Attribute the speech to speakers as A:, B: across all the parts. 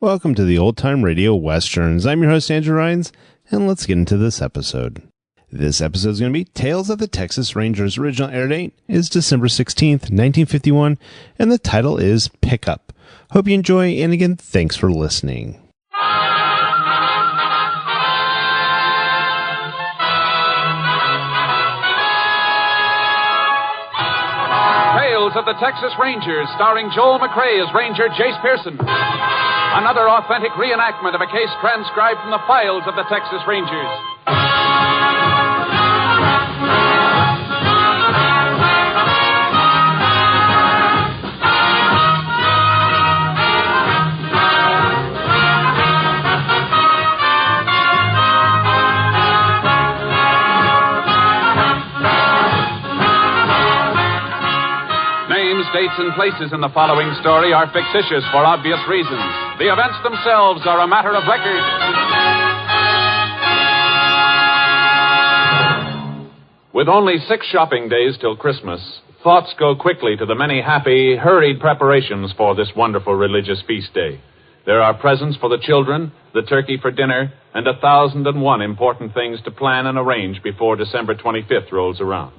A: Welcome to the Old Time Radio Westerns. I'm your host, Andrew Rhynes, and let's get into this episode. This episode is going to be Tales of the Texas Rangers. Original air date is December 16th, 1951, and the title is Pickup. Hope you enjoy, and again, thanks for listening.
B: Tales of the Texas Rangers, starring Joel McCrea as Ranger Jace Pearson. Another authentic reenactment of a case transcribed from the files of the Texas Rangers. Dates and places in the following story are fictitious for obvious reasons. The events themselves are a matter of record. With only 6 shopping days till Christmas, thoughts go quickly to the many happy, hurried preparations for this wonderful religious feast day. There are presents for the children, the turkey for dinner, and 1,001 important things to plan and arrange before December 25th rolls around.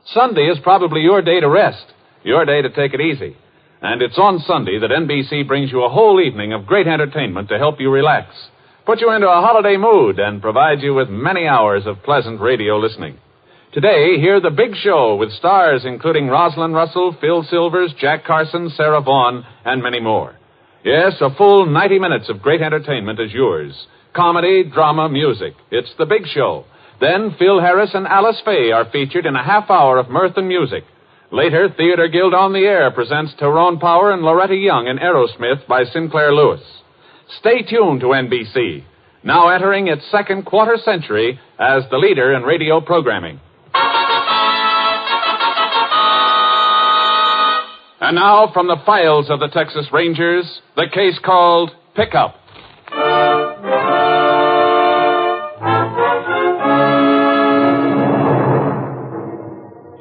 B: Sunday is probably your day to rest. Your day to take it easy. And it's on Sunday that NBC brings you a whole evening of great entertainment to help you relax, put you into a holiday mood, and provide you with many hours of pleasant radio listening. Today, hear The Big Show with stars including Rosalind Russell, Phil Silvers, Jack Carson, Sarah Vaughan, and many more. Yes, a full 90 minutes of great entertainment is yours. Comedy, drama, music. It's The Big Show. Then Phil Harris and Alice Faye are featured in a half hour of mirth and music. Later, Theater Guild on the Air presents Tyrone Power and Loretta Young in Aerosmith by Sinclair Lewis. Stay tuned to NBC, now entering its second quarter century as the leader in radio programming. And now, from the files of the Texas Rangers, the case called Pickup.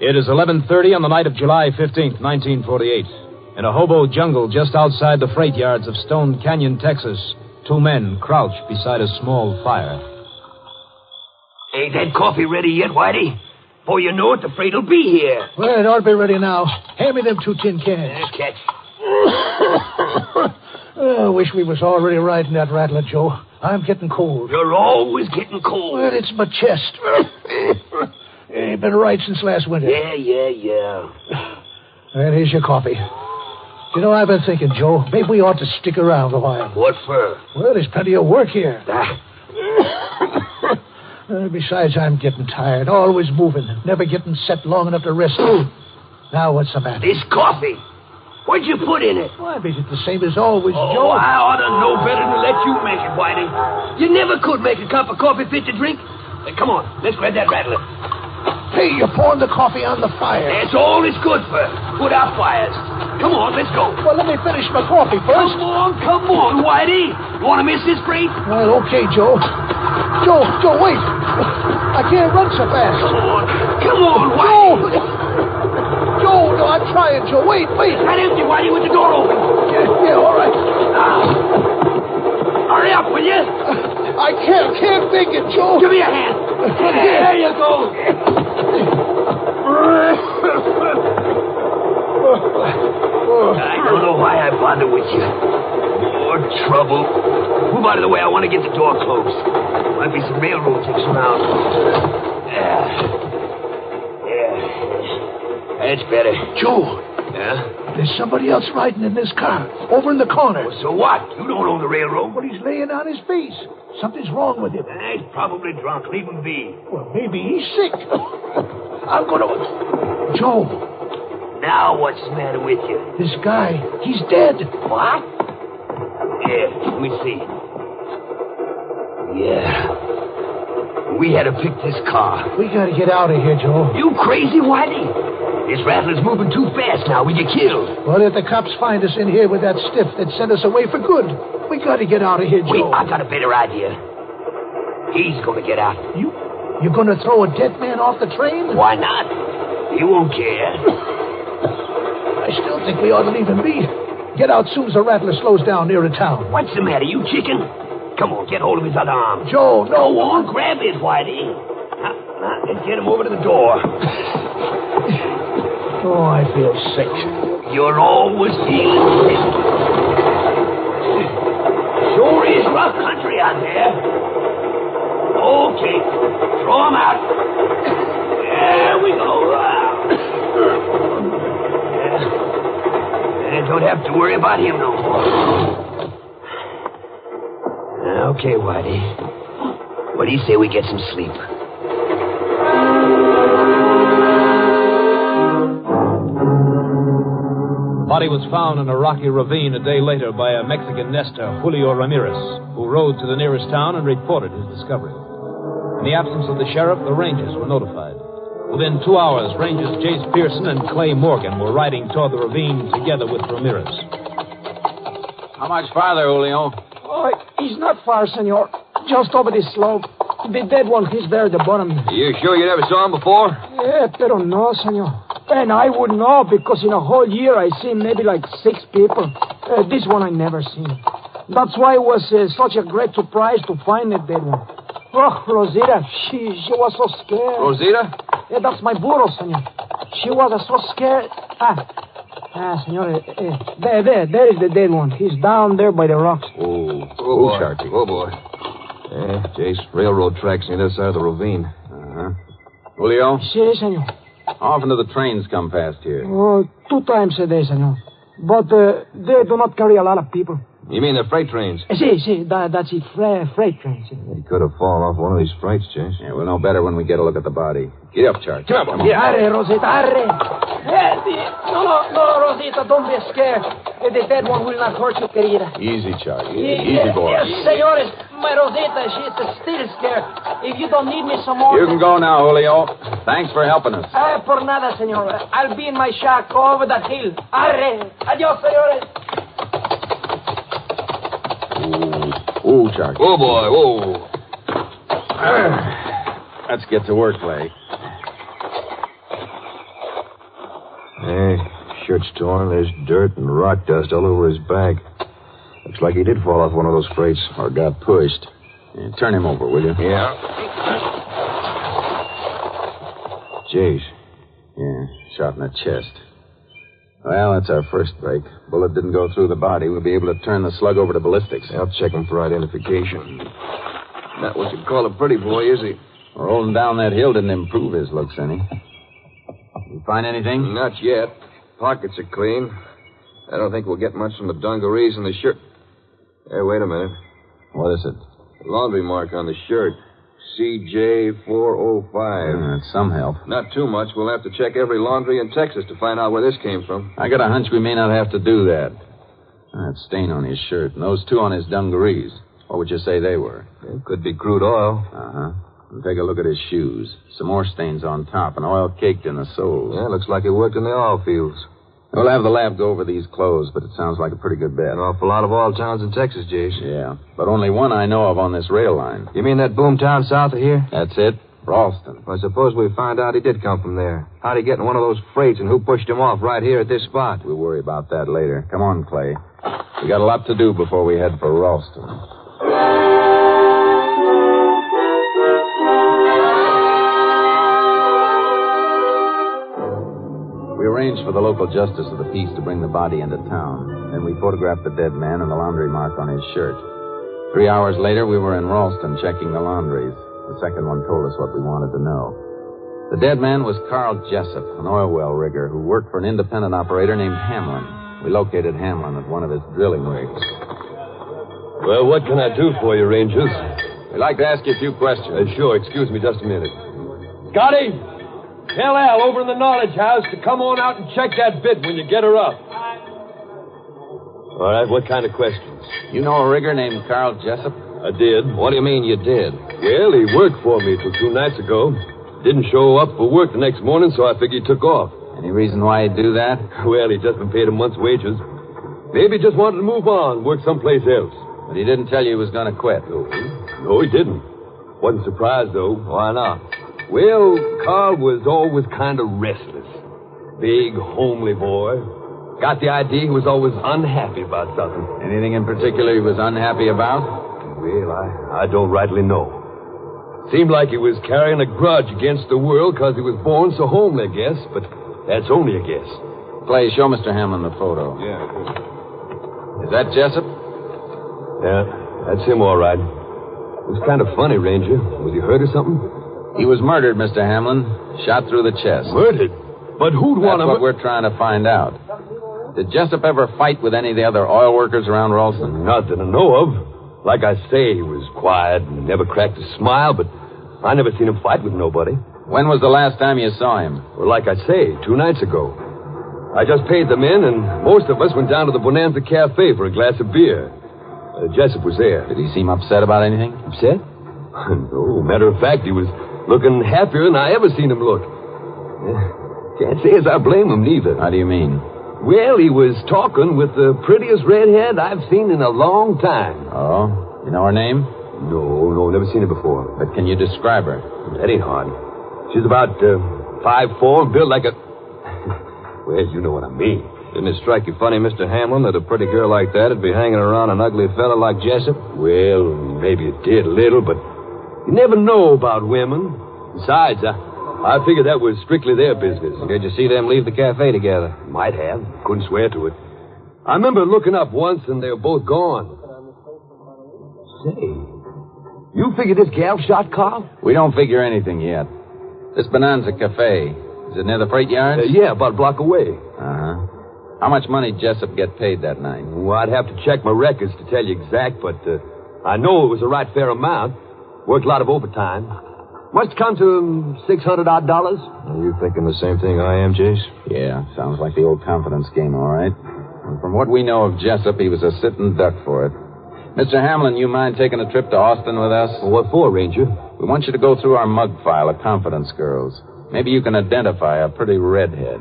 C: It is 11:30 on the night of July 15th, 1948. In a hobo jungle just outside the freight yards of Stone Canyon, Texas, 2 men crouch beside a small fire.
D: Ain't that coffee ready yet, Whitey? Before you know it, the freight'll be here.
E: Well, it ought to be ready now. Hand me them 2 tin cans.
D: Catch.
E: I wish we was already riding that rattler, Joe. I'm getting cold.
D: You're always getting cold.
E: Well, it's my chest. Ain't been right since last winter.
D: Yeah.
E: Well, here's your coffee. You know, I've been thinking, Joe, maybe we ought to stick around a while.
D: What for?
E: Well, there's plenty of work here. Besides, I'm getting tired. Always moving. Never getting set long enough to rest. Now, what's the matter?
D: This coffee. What'd you put in it?
E: Why, is it the same as always, Joe?
D: I ought to know better than to let you make it, Whitey. You never could make a cup of coffee fit to drink. Come on, let's grab that rattler.
E: Hey, you're pouring the coffee on the fire.
D: That's all it's good for. Put out fires. Come on, let's go.
E: Well, let me finish my coffee first.
D: Come on, Whitey. You want to miss this freight?
E: Well, okay, Joe. Joe, wait. I can't run so fast.
D: Come on, Whitey.
E: Joe, no, I'm trying, Joe. Wait.
D: That empty, Whitey, with the door open.
E: Yeah, all right.
D: Hurry up, will you?
E: I can't make it, Joe.
D: Give me a hand. There you go. I don't know why I bother with you. More trouble. Move out of the way. I want to get the door closed. Might be some railroad ticks around. Yeah. That's better.
E: Joe.
D: Yeah?
E: There's somebody else riding in this car. Over in the corner.
D: Well, so what? You don't own the railroad.
E: Well, he's laying on his face. Something's wrong with him.
D: He's probably drunk. Leave him be.
E: Well, maybe he's sick. I'm going to... Joe.
D: Now what's the matter with you?
E: This guy, he's dead.
D: What? Yeah, let me see. Yeah. We had to pick this car.
E: We got to get out of here, Joe.
D: You crazy, Whitey? This rattler's moving too fast now. We get killed.
E: Well, if the cops find us in here with that stiff, they'd send us away for good. We got to get out of here, Joe.
D: Wait, I got a better idea. He's going to get out.
E: You're going to throw a dead man off the train?
D: Why not? He won't care.
E: I still think we ought to leave him be. Get out soon as the rattler slows down near a town.
D: What's the matter, you chicken? Come on, get hold of his other arm.
E: Joe, no.
D: Go on, grab it, Whitey. Now, let's get him over to the door.
E: Oh, I feel sick.
D: You're always feeling sick. Sure is rough country out there. Okay, throw him out. There we go. Don't have to worry about him no more. Okay, Whitey. What do you say we get some sleep?
C: Body was found in a rocky ravine a day later by a Mexican nester, Julio Ramirez, who rode to the nearest town and reported his discovery. In the absence of the sheriff, the Rangers were notified. Within 2 hours, Rangers Jace Pearson and Clay Morgan were riding toward the ravine together with Ramirez.
F: How much farther, Julio?
G: Oh, he's not far, senor. Just over this slope. The dead one, he's there at the bottom.
F: You sure you never saw him before?
G: Yeah, pero no, senor. And I wouldn't know because in a whole year I seen maybe like 6 people. This one I never seen. That's why it was such a great surprise to find the dead one. Oh, Rosita, she was so scared.
F: Rosita?
G: Yeah, that's my burro, senor. She was so scared. Senor, there is the dead one. He's down there by the rocks.
F: Oh,
H: boy.
F: Sharky.
H: Oh, boy. Jace, railroad tracks on the other side of the ravine.
F: Uh-huh. Julio?
G: Si, senor.
F: How often do the trains come past here?
G: Oh, 2 times a day, senor. But they do not carry a lot of people.
H: You mean the freight trains?
G: Si, that's it. Freight trains.
H: He could have fallen off one of these freights, Jace.
F: Yeah, we'll know better when we get a look at the body. Get up, Charge. Come on.
G: Yeah, arre, Rosita, arre. No, Rosita, don't be scared. The dead one will not hurt you, querida.
F: Easy, Charge. Easy, boy.
G: Yes, senores, my Rosita, she's still scared. If you don't need me some more...
F: You can go now, Julio. Thanks for helping us.
G: Por nada, senor. I'll be in my shack over that hill. Arre. Adios, senores.
F: Ooh, Charge.
H: Oh, boy. Whoa.
F: Let's get to work, Clay.
H: Hey, shirt's torn. There's dirt and rock dust all over his back. Looks like he did fall off one of those freights or got pushed.
F: Yeah, turn him over, will you?
H: Yeah. Jace.
F: Yeah, shot in the chest. Well, that's our first break. Bullet didn't go through the body. We'll be able to turn the slug over to ballistics.
H: I'll check him for identification. Not what you'd call a pretty boy, is he?
F: Rolling down that hill didn't improve his looks any. You find anything?
H: Not yet. Pockets are clean. I don't think we'll get much from the dungarees and the shirt. Hey, wait a minute.
F: What is it?
H: Laundry mark on the shirt. CJ405.
F: That's some help.
H: Not too much. We'll have to check every laundry in Texas to find out where this came from.
F: I got a hunch we may not have to do that. That stain on his shirt and those 2 on his dungarees. What would you say they were?
H: It could be crude oil.
F: Uh-huh. And take a look at his shoes. Some more stains on top and oil caked in the soles.
H: Yeah, looks like he worked in the oil fields.
F: We'll have the lab go over these clothes, but it sounds like a pretty good bet.
H: An awful lot of oil towns in Texas, Jace.
F: Yeah, but only one I know of on this rail line.
H: You mean that boom town south of here?
F: That's it. Ralston.
H: Well, suppose we find out he did come from there. How'd he get in one of those freights and who pushed him off right here at this spot?
F: We'll worry about that later. Come on, Clay. We got a lot to do before we head for Ralston. We arranged for the local justice of the peace to bring the body into town. Then we photographed the dead man and the laundry mark on his shirt. 3 hours later, we were in Ralston checking the laundries. The second one told us what we wanted to know. The dead man was Carl Jessup, an oil well rigger who worked for an independent operator named Hamlin. We located Hamlin at one of his drilling rigs.
I: Well, what can I do for you, Rangers?
F: We'd like to ask you a few questions.
I: Sure. Excuse me just a minute. Scotty, tell Al over in the Knowledge House to come on out and check that bit when you get her up. All right, what kind of questions?
F: You know a rigger named Carl Jessup?
I: I did.
H: What do you mean you did?
I: Well, he worked for me till 2 nights ago. Didn't show up for work the next morning, so I figured he took off.
F: Any reason why he'd do that?
I: Well, he just been paid a month's wages. Maybe he just wanted to move on, work someplace else.
F: But he didn't tell you he was going to quit.
I: No, he didn't. Wasn't surprised, though.
H: Why not?
I: Well, Carl was always kind of restless. Big, homely boy. Got the idea he was always unhappy about something.
F: Anything in particular he was unhappy about?
I: Well, I don't rightly know. Seemed like he was carrying a grudge against the world because he was born so homely, I guess, but that's only a guess.
F: Clay, show Mr. Hamlin the photo.
I: Yeah.
F: Is that Jessup?
I: Yeah, that's him, all right. It was kind of funny, Ranger. Was he hurt or something?
F: He was murdered, Mr. Hamlin. Shot through the chest.
I: Murdered? But who'd want to...
F: That's what we're trying to find out. Did Jessup ever fight with any of the other oil workers around Ralston?
I: Not that I know of. Like I say, he was quiet and never cracked a smile, but I never seen him fight with nobody.
F: When was the last time you saw him?
I: Well, like I say, 2 nights ago. I just paid the men, and most of us went down to the Bonanza Cafe for a glass of beer. Jessup was there.
F: Did he seem upset about anything?
I: Upset? No. Matter of fact, he was looking happier than I ever seen him look. Can't say as I blame him, neither.
F: How do you mean?
I: Well, he was talking with the prettiest redhead I've seen in a long time.
F: Oh? You know her name?
I: No, never seen her before.
F: But can you describe her?
I: That ain't hard. She's about 5'4", built like a... Well, you know what I mean.
H: Didn't it strike you funny, Mr. Hamlin, that a pretty girl like that would be hanging around an ugly fella like Jessup?
I: Well, maybe it did a little, but you never know about women. Besides, I figured that was strictly their business.
H: Did you see them leave the cafe together?
I: Might have. Couldn't swear to it. I remember looking up once, and they were both gone. Say, you figure this gal shot Carl?
F: We don't figure anything yet. This Bonanza Cafe, is it near the freight yard?
I: Yeah, about a block away.
F: Uh-huh. How much money did Jessup get paid that night?
I: Well, I'd have to check my records to tell you exact, but I know it was a right fair amount. Worked a lot of overtime. Must come to $600-odd.
H: Are you thinking the same thing I am, Jace?
F: Yeah, sounds like the old confidence game, all right. And from what we know of Jessup, he was a sitting duck for it. Mr. Hamlin, you mind taking a trip to Austin with us?
I: Well, what for, Ranger?
F: We want you to go through our mug file of confidence girls. Maybe you can identify a pretty redhead.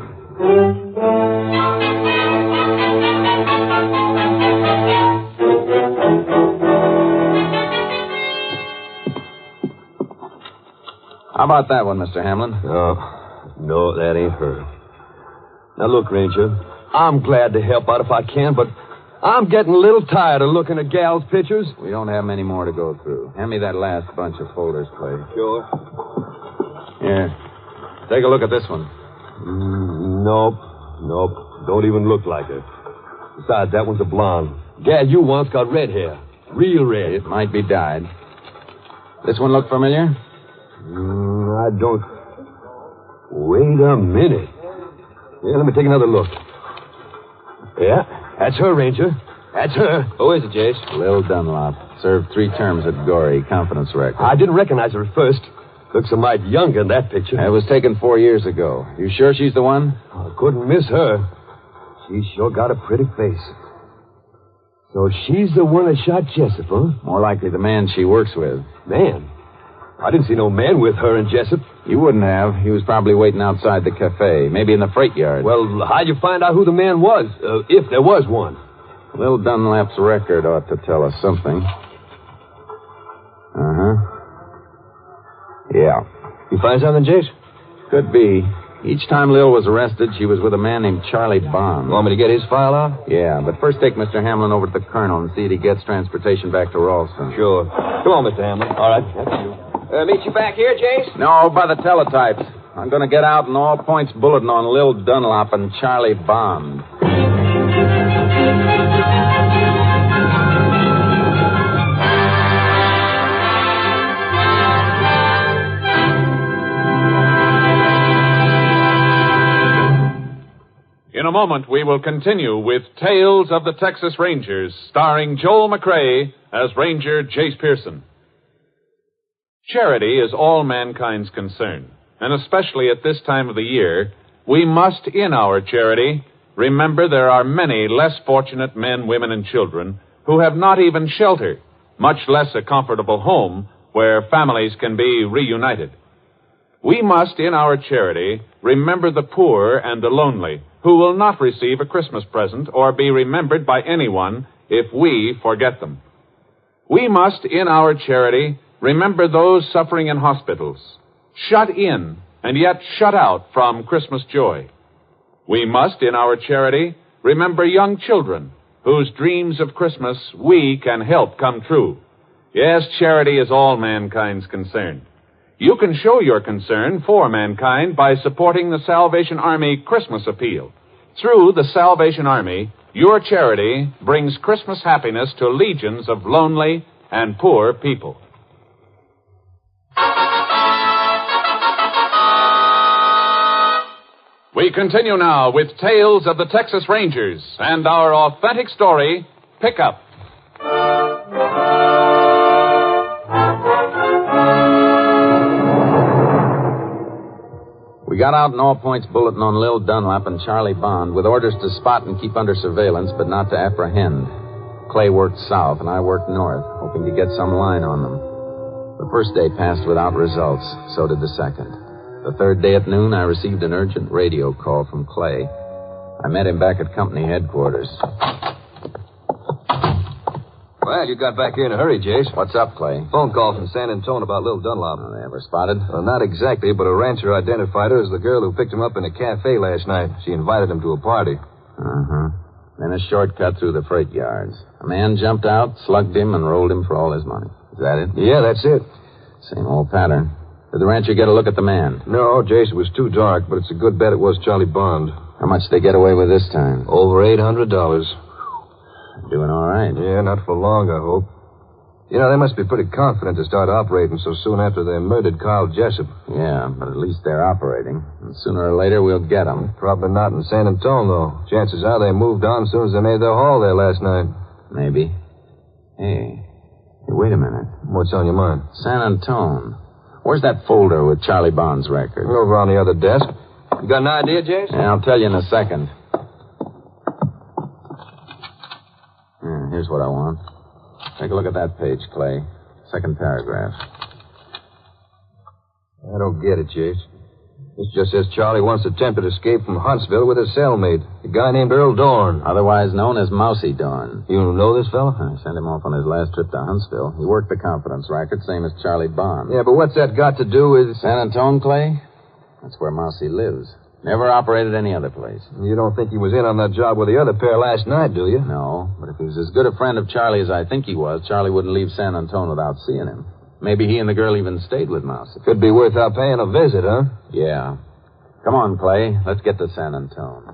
F: How about that one, Mr. Hamlin?
I: No, that ain't her. Now, look, Ranger, I'm glad to help out if I can, but I'm getting a little tired of looking at gals' pictures.
F: We don't have many more to go through. Hand me that last bunch of folders, Clay.
I: Sure.
F: Here. Take a look at this one.
I: Nope. Don't even look like her. Besides, that one's a blonde. Gal you once got red hair. Real red.
F: It might be dyed. This one look familiar?
I: I don't... Wait a minute. Yeah, let me take another look. Yeah, that's her, Ranger. That's her.
H: Who is it, Jace?
F: Lil Dunlop. Served 3 terms at Gorey. Confidence record.
I: I didn't recognize her at first. Looks a mite younger in that picture.
F: It was taken 4 years ago. You sure she's the one?
I: I couldn't miss her. She's sure got a pretty face. So she's the one that shot Jessup, huh?
F: More likely the man she works with.
I: Man? I didn't see no man with her and Jessup.
F: You wouldn't have. He was probably waiting outside the cafe, maybe in the freight yard.
I: Well, how'd you find out who the man was, if there was one?
F: Lil Dunlap's record ought to tell us something. Uh-huh. Yeah.
H: You find something, Jace?
F: Could be. Each time Lil was arrested, she was with a man named Charlie Bond.
H: Want me to get his file out?
F: Yeah, but first take Mr. Hamlin over to the Colonel and see if he gets transportation back to Ralston.
H: Sure. Come on, Mr. Hamlin.
I: All right, that's you.
H: Meet you back here, Jace?
F: No, by the teletypes. I'm going to get out an all-points bulletin on Lil Dunlop and Charlie Bond.
B: In a moment, we will continue with Tales of the Texas Rangers, starring Joel McRae as Ranger Jace Pearson. Charity is all mankind's concern, and especially at this time of the year, we must, in our charity, remember there are many less fortunate men, women, and children who have not even shelter, much less a comfortable home where families can be reunited. We must, in our charity, remember the poor and the lonely who will not receive a Christmas present or be remembered by anyone if we forget them. We must, in our charity, remember those suffering in hospitals, shut in and yet shut out from Christmas joy. We must, in our charity, remember young children whose dreams of Christmas we can help come true. Yes, charity is all mankind's concern. You can show your concern for mankind by supporting the Salvation Army Christmas Appeal. Through the Salvation Army, your charity brings Christmas happiness to legions of lonely and poor people. We continue now with Tales of the Texas Rangers and our authentic story, Pickup.
F: We got out an all-points bulletin on Lil Dunlap and Charlie Bond with orders to spot and keep under surveillance, but not to apprehend. Clay worked south and I worked north, hoping to get some line on them. The first day passed without results. So did the second. The third day at noon, I received an urgent radio call from Clay. I met him back at company headquarters.
H: Well, you got back here in a hurry, Jace.
F: What's up, Clay?
H: Phone call from San Antonio about Lil Dunlop.
F: Oh, they ever spotted?
H: Well, not exactly, but a rancher identified her as the girl who picked him up in a cafe last night. She invited him to a party.
F: Uh-huh. Then a shortcut through the freight yards. A man jumped out, slugged him, and rolled him for all his money. Is that it?
H: Yeah, that's it.
F: Same old pattern. Did the rancher get a look at the man?
H: No, Jace, it was too dark, but it's a good bet it was Charlie Bond.
F: How much did they get away with this time?
H: Over $800.
F: Doing all right.
H: Yeah, not for long, I hope. You know, they must be pretty confident to start operating so soon after they murdered Carl Jessup.
F: Yeah, but at least they're operating. And sooner or later, we'll get them.
H: Probably not in San Antonio, though. Chances are they moved on as soon as they made their haul there last night.
F: Maybe. Hey, wait a minute.
H: What's on your mind?
F: San Antonio. Where's that folder with Charlie Bond's record?
H: Over on the other desk. You got an idea, Jace?
F: Yeah, I'll tell you in a second. Here's what I want. Take a look at that page, Clay. Second paragraph.
H: I don't get it, Jace. This just says Charlie once attempted escape from Huntsville with his cellmate, a guy named Earl Dorn.
F: Otherwise known as Mousy Dorn.
H: You know this fellow?
F: I sent him off on his last trip to Huntsville. He worked the confidence racket, same as Charlie Bond.
H: Yeah, but what's that got to do with...
F: San Antonio, Clay? That's where Mousy lives. Never operated any other place.
H: You don't think he was in on that job with the other pair last night, do you?
F: No, but if he was as good a friend of Charlie as I think he was, Charlie wouldn't leave San Antonio without seeing him. Maybe he and the girl even stayed with Mousy.
H: Could be worth our paying a visit, huh?
F: Yeah. Come on, Clay. Let's get to San Antonio.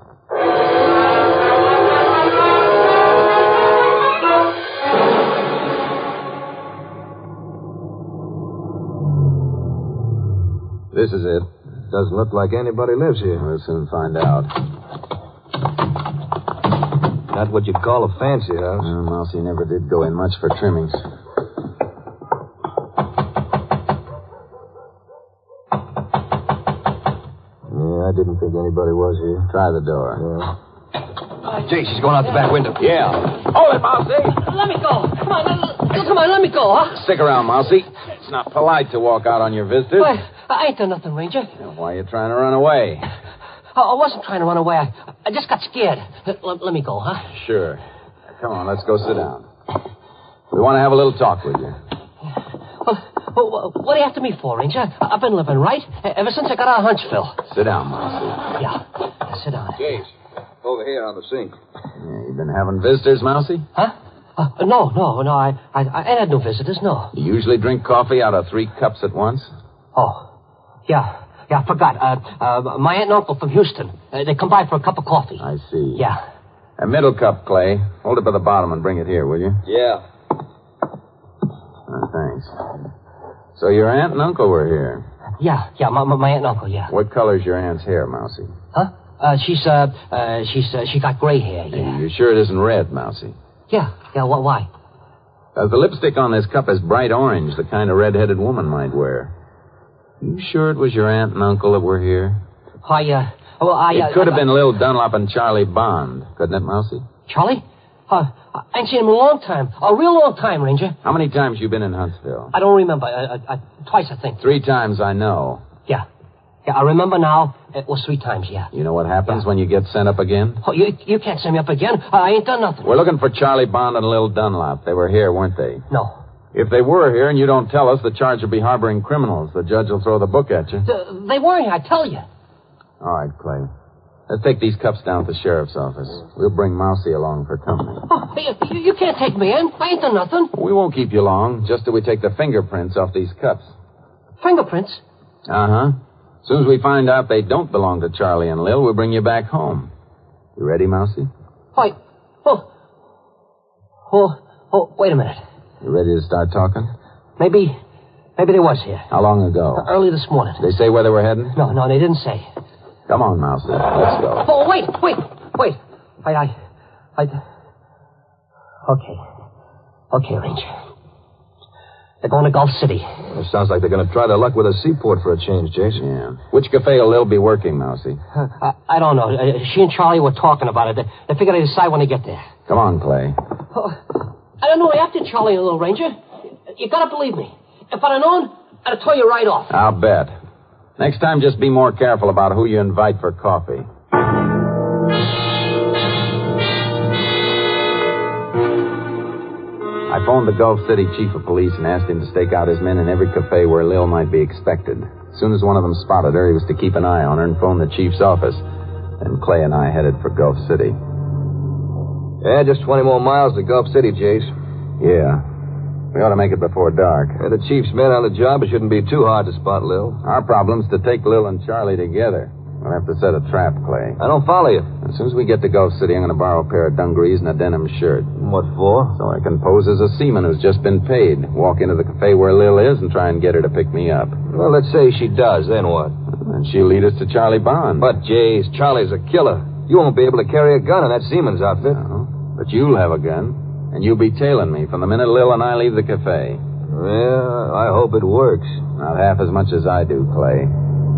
H: This is it. Doesn't look like anybody lives here.
F: We'll soon find out.
H: Not what you'd call a fancy house.
F: Well, Mousy never did go in much for trimmings.
H: I didn't think anybody was here.
F: Try the door.
H: Yeah.
I: Jay, she's going out the back window.
F: Yeah.
I: Hold it, Mousy.
J: Let me go. Come on, let me go, huh?
F: Stick around, Mousy. It's not polite to walk out on your visitors.
J: Why, I ain't done nothing, Ranger.
F: Why are you trying to run away?
J: I wasn't trying to run away. I just got scared. Let me go, huh?
F: Sure. Come on, let's go sit down. We want to have a little talk with you.
J: Well, what are you after me for, Ranger? I've been living right ever since I got out of Huntsville.
F: Sit down, Mousy.
J: Yeah, sit down.
H: Jace, over here on the sink.
F: Yeah, you been having visitors, Mousy?
J: Huh? No. I ain't had no visitors, no.
F: You usually drink coffee out of 3 cups at once?
J: Oh, yeah, I forgot. My aunt and uncle from Houston. They come by for a cup of coffee.
F: I see.
J: Yeah.
F: A middle cup, Clay. Hold it by the bottom and bring it here, will you?
H: Yeah.
F: Thanks. So your aunt and uncle were here?
J: Yeah, my aunt and uncle, yeah.
F: What color's your aunt's hair, Mousy?
J: Huh? She got gray hair, yeah.
F: You sure it isn't red, Mousy?
J: Yeah, why?
F: The lipstick on this cup is bright orange, the kind a red-headed woman might wear. You sure it was your aunt and uncle that were here?
J: It
F: could have been Lil Dunlop and Charlie Bond, couldn't it, Mousy?
J: Charlie? I ain't seen him in a long time. A real long time, Ranger.
F: How many times you been in Huntsville?
J: I don't remember. Twice, I think.
F: 3 times, I know.
J: Yeah, I remember now. It was 3 times, yeah.
F: You know what happens when you get sent up again?
J: Oh, you can't send me up again. I ain't done nothing.
F: We're looking for Charlie Bond and Lil Dunlop. They were here, weren't they?
J: No.
F: If they were here and you don't tell us, the charge will be harboring criminals. The judge will throw the book at you.
J: They weren't here, I tell you.
F: All right, Clay. Let's take these cups down to the sheriff's office. We'll bring Mousy along for company.
J: Oh, you can't take me in. I ain't done nothing.
F: We won't keep you long, just till we take the fingerprints off these cups.
J: Fingerprints?
F: Uh-huh. As soon as we find out they don't belong to Charlie and Lil, we'll bring you back home. You ready, Mousy?
J: Wait. Wait a minute.
F: You ready to start talking?
J: Maybe they was here.
F: How long ago?
J: Early this morning.
F: Did they say where they were heading?
J: No, they didn't say.
F: Come on, Mousy. Let's go.
J: Oh, wait. Okay, Ranger. They're going to Gulf City.
H: It sounds like they're going to try their luck with a seaport for a change, Jason.
F: Yeah. Which cafe will Lil be working, Mousy?
J: I don't know. She and Charlie were talking about it. They figure they decide when they get there.
F: Come on, Clay.
J: I don't know after Charlie and Little Ranger. You gotta believe me. If I'd have known, I'd have told you right off.
F: I'll bet. Next time, just be more careful about who you invite for coffee. I phoned the Gulf City chief of police and asked him to stake out his men in every cafe where Lil might be expected. As soon as one of them spotted her, he was to keep an eye on her and phone the chief's office. Then Clay and I headed for Gulf City.
H: Yeah, just 20 more miles to Gulf City, Jace.
F: Yeah. We ought to make it before dark.
H: Yeah, the chief's men on the job, it shouldn't be too hard to spot Lil.
F: Our problem's to take Lil and Charlie together. We'll have to set a trap, Clay.
H: I don't follow you.
F: As soon as we get to Gulf City, I'm going to borrow a pair of dungarees and a denim shirt.
H: What for?
F: So I can pose as a seaman who's just been paid, walk into the cafe where Lil is, and try and get her to pick me up.
H: Well, let's say she does, then what?
F: And she'll lead us to Charlie Bond.
H: But, Jace, Charlie's a killer. You won't be able to carry a gun in that seaman's outfit.
F: No, but you'll have a gun, and you'll be tailing me from the minute Lil and I leave the cafe.
H: Well, I hope it works.
F: Not half as much as I do, Clay.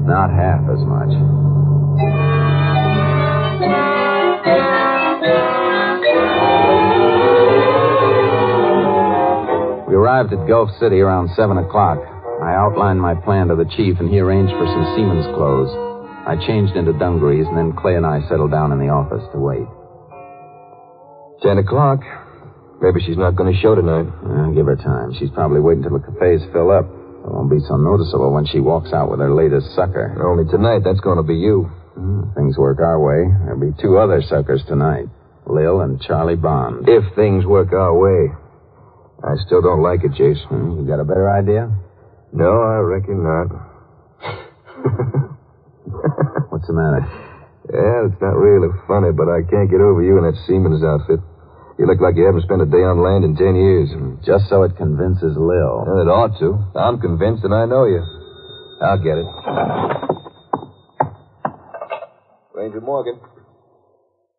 F: Not half as much. We arrived at Gulf City around 7 o'clock. I outlined my plan to the chief, and he arranged for some seaman's clothes. I changed into dungarees, and then Clay and I settled down in the office to wait.
H: 10 o'clock. Maybe she's not going to show tonight.
F: Give her time. She's probably waiting till the cafes fill up. It won't be so noticeable when she walks out with her latest sucker.
H: Only tonight, that's going to be you.
F: Things work our way. There'll be two other suckers tonight. Lil and Charlie Bond.
H: If things work our way. I still don't like it, Jason.
F: You got a better idea?
H: No, I reckon not.
F: What's the matter?
H: Yeah, it's not really funny, but I can't get over you in that seaman's outfit. You look like you haven't spent a day on land in 10 years.
F: Just so it convinces Lil.
H: Well, it ought to. I'm convinced and I know you. I'll get it. Ranger Morgan.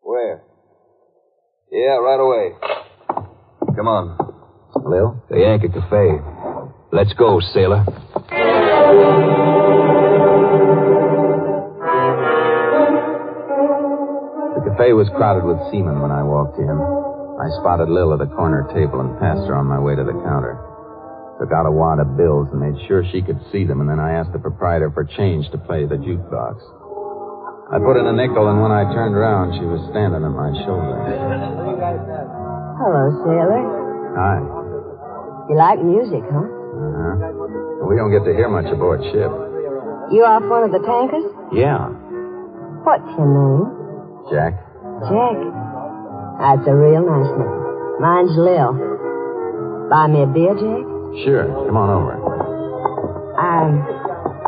H: Where? Yeah, right away. Come on.
F: Lil?
H: The Yankee Cafe. Let's go, sailor.
F: The cafe was crowded with seamen when I walked in. I spotted Lil at a corner table and passed her on my way to the counter. Took out a wad of bills and made sure she could see them, and then I asked the proprietor for change to play the jukebox. I put in a nickel, and when I turned around, she was standing at my shoulder.
K: Hello, sailor.
F: Hi.
K: You like music, huh?
F: Uh-huh. We don't get to hear much aboard ship.
K: You off one of the tankers?
F: Yeah.
K: What's your name?
F: Jack.
K: Jack. That's a real nice name. Mine's Lil. Buy me a beer, Jack?
F: Sure. Come on over.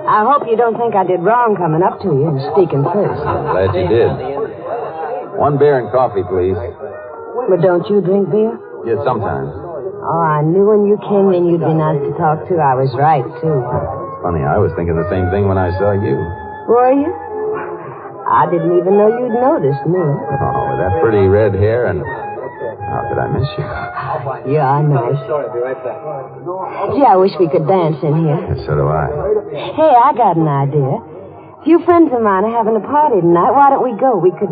K: I hope you don't think I did wrong coming up to you and speaking first.
F: Glad you did. One beer and coffee, please.
K: But don't you drink beer?
F: Yeah, sometimes.
K: Oh, I knew when you came in you'd be nice to talk to. I was right, too.
F: Funny, I was thinking the same thing when I saw you.
K: Were you? I didn't even know you'd noticed me.
F: Oh, with that pretty red hair and... How could I miss you?
K: Yeah, nice. Gee, I wish we could dance in here.
F: Yeah, so do I.
K: Hey, I got an idea. A few friends of mine are having a party tonight. Why don't we go? We could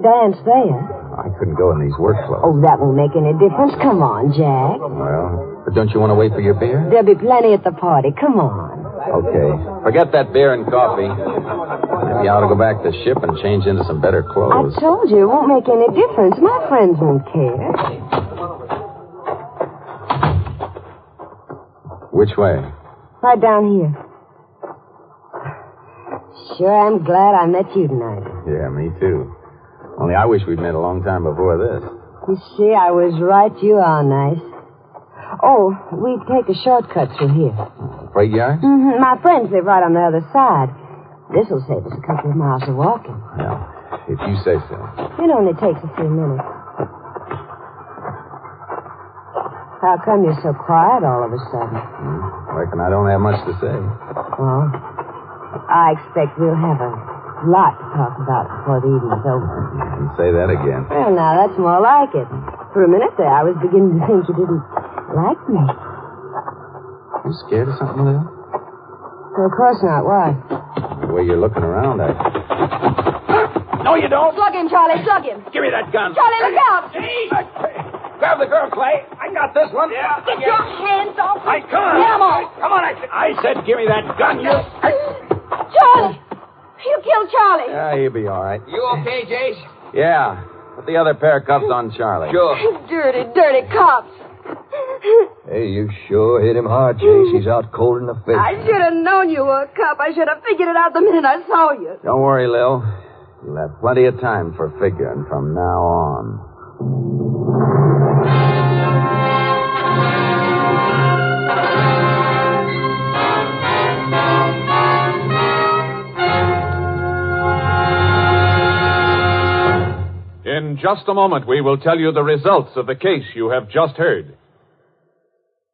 K: dance there.
F: I couldn't go in these work clothes.
K: Oh, that won't make any difference. Come on, Jack.
F: Well, but don't you want to wait for your beer?
K: There'll be plenty at the party. Come on.
F: Okay. Forget that beer and coffee. Maybe I ought to go back to the ship and change into some better clothes.
K: I told you it won't make any difference. My friends won't care.
F: Which way?
K: Right down here. Sure, I'm glad I met you tonight.
F: Yeah, me too. Only I wish we'd met a long time before this.
K: You see, I was right. You are nice. Oh, we take a shortcut through here.
F: Freight yard?
K: Mm-hmm. My friends live right on the other side. This'll save us a couple of miles of walking.
F: Yeah, if you say so.
K: It only takes a few minutes. How come you're so quiet all of a sudden?
F: Reckon I don't have much to say.
K: Well, I expect we'll have a lot to talk about before the evening's over.
F: And say that again.
K: Well, now, that's more like it. For a minute there, I was beginning to think you didn't like me.
F: You scared of something, Lil?
K: Well, of course not. Why?
F: The way you're looking around,
L: No, you don't.
K: Slug him, Charlie. Slug him.
L: Give me that gun.
K: Charlie, look out.
L: Grab the girl, Clay. I got this one.
K: Get your hands off me.
L: Come on.
K: Get 'em off.
L: Come on, I said give me that gun.
K: Charlie. You killed Charlie.
F: Yeah, he'll be all right.
D: You okay, Jace?
F: Yeah. Put the other pair of cuffs on Charlie.
D: Sure.
K: Dirty, dirty cops.
H: Hey, you sure hit him hard, Chase. He's out cold in the face.
K: I should have known you were a cop. I should have figured it out the minute I saw you.
F: Don't worry, Lil. You'll have plenty of time for figuring from now on.
B: In just a moment, we will tell you the results of the case you have just heard.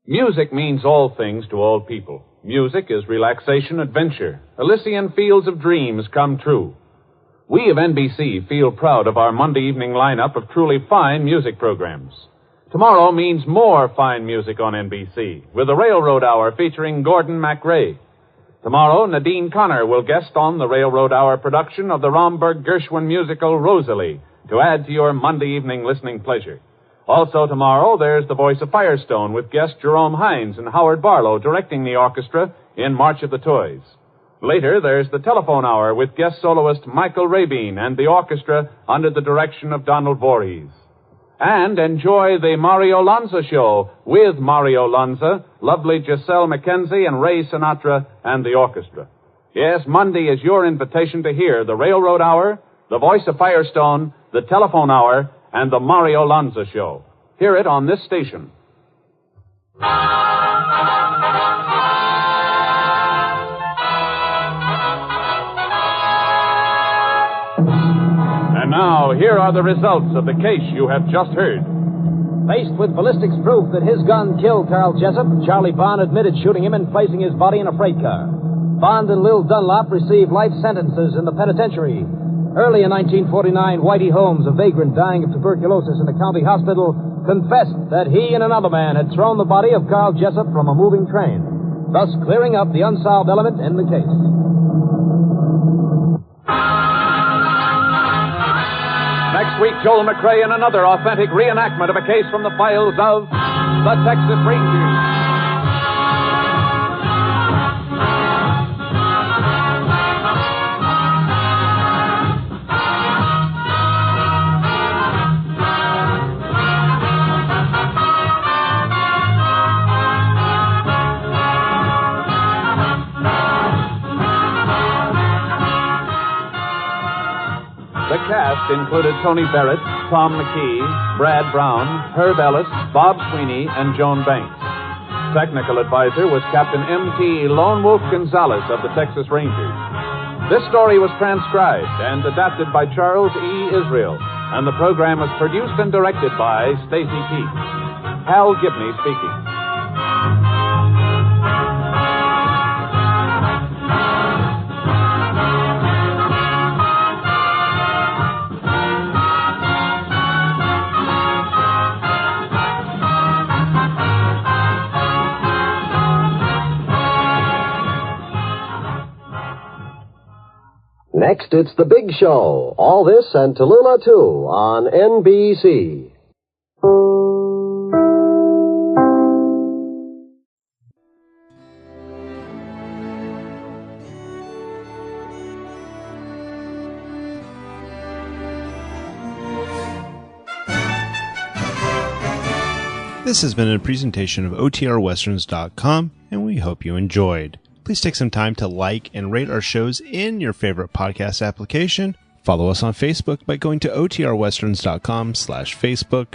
B: Music means all things to all people. Music is relaxation, adventure, Elysian fields of dreams come true. We of NBC feel proud of our Monday evening lineup of truly fine music programs. Tomorrow means more fine music on NBC, with the Railroad Hour featuring Gordon MacRae. Tomorrow, Nadine Connor will guest on the Railroad Hour production of the Romberg Gershwin musical Rosalie, to add to your Monday evening listening pleasure. Also tomorrow, there's The Voice of Firestone with guest Jerome Hines and Howard Barlow directing the orchestra in March of the Toys. Later, there's the Telephone Hour with guest soloist Michael Rabin and the orchestra under the direction of Donald Voorhees. And enjoy the Mario Lanza Show with Mario Lanza, lovely Giselle McKenzie, and Ray Sinatra and the orchestra. Yes, Monday is your invitation to hear the Railroad Hour, The Voice of Firestone, the Telephone Hour, and the Mario Lanza Show. Hear it on this station. And now, here are the results of the case you have just heard.
C: Faced with ballistics proof that his gun killed Carl Jessup, Charlie Bond admitted shooting him and placing his body in a freight car. Bond and Lil Dunlop received life sentences in the penitentiary. Early in 1949, Whitey Holmes, a vagrant dying of tuberculosis in a county hospital, confessed that he and another man had thrown the body of Carl Jessup from a moving train, thus clearing up the unsolved element in the case.
B: Next week, Joel McRae in another authentic reenactment of a case from the files of the Texas Rangers. The cast included Tony Barrett, Tom McKee, Brad Brown, Herb Ellis, Bob Sweeney, and Joan Banks. Technical advisor was Captain M.T. Lone Wolf Gonzalez of the Texas Rangers. This story was transcribed and adapted by Charles E. Israel, and the program was produced and directed by Stacy Keats. Hal Gibney speaking.
M: Next, it's The Big Show. All this and Tallulah, too, on NBC.
A: This has been a presentation of OTRWesterns.com, and we hope you enjoyed. Please take some time to like and rate our shows in your favorite podcast application. Follow us on Facebook by going to otrwesterns.com/Facebook.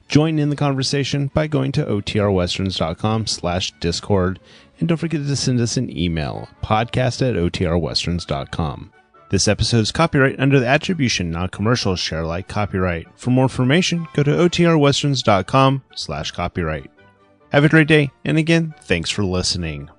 A: Join in the conversation by going to otrwesterns.com/Discord. And don't forget to send us an email, podcast@otrwesterns.com. This episode is copyright under the Attribution Non-Commercial Share Alike copyright. For more information, go to otrwesterns.com/copyright. Have a great day, and again, thanks for listening.